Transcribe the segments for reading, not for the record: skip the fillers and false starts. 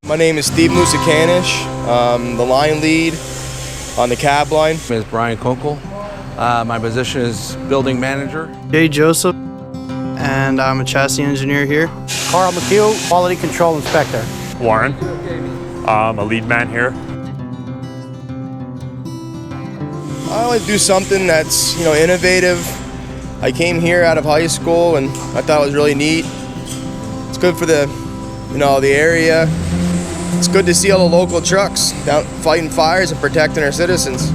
My name is Steve Musicanish. I'm the line lead on the cab line. My name is Brian Kunkel. My position is building manager. Jay Joseph, and I'm a chassis engineer here. Carl McHugh, quality control inspector. Warren, I'm a lead man here. I want to do something that's, innovative. I came here out of high school and I thought it was really neat. It's good for the area. It's good to see all the local trucks out fighting fires and protecting our citizens.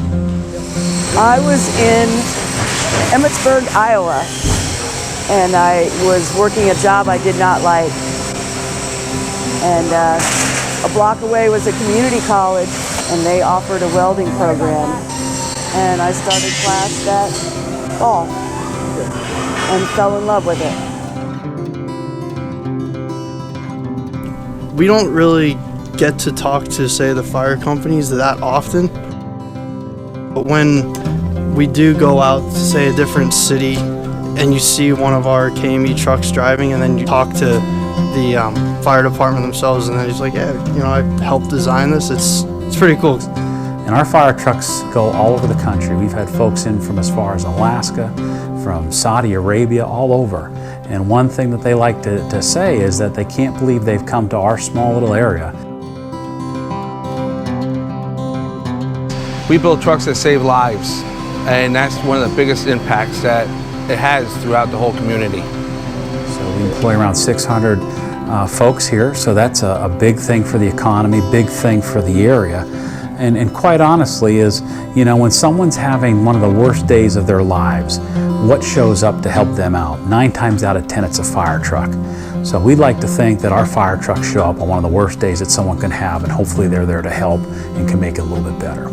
I was in Emmitsburg, Iowa, and I was working a job I did not like. And a block away was a community college, and they offered a welding program. And I started class that fall and fell in love with it. We don't really get to talk to, say, the fire companies that often. But when we do go out to, say, a different city and you see one of our KME trucks driving and then you talk to the fire department themselves and then he's like, yeah, I helped design this, it's pretty cool. And our fire trucks go all over the country. We've had folks in from as far as Alaska, from Saudi Arabia, all over. And one thing that they like to say is that they can't believe they've come to our small little area. We build trucks that save lives, and that's one of the biggest impacts that it has throughout the whole community. So we employ around 600 folks here, so that's a big thing for the economy, big thing for the area. And quite honestly is, when someone's having one of the worst days of their lives, what shows up to help them out? 9 times out of 10, it's a fire truck. So we'd like to think that our fire trucks show up on one of the worst days that someone can have, and hopefully they're there to help and can make it a little bit better.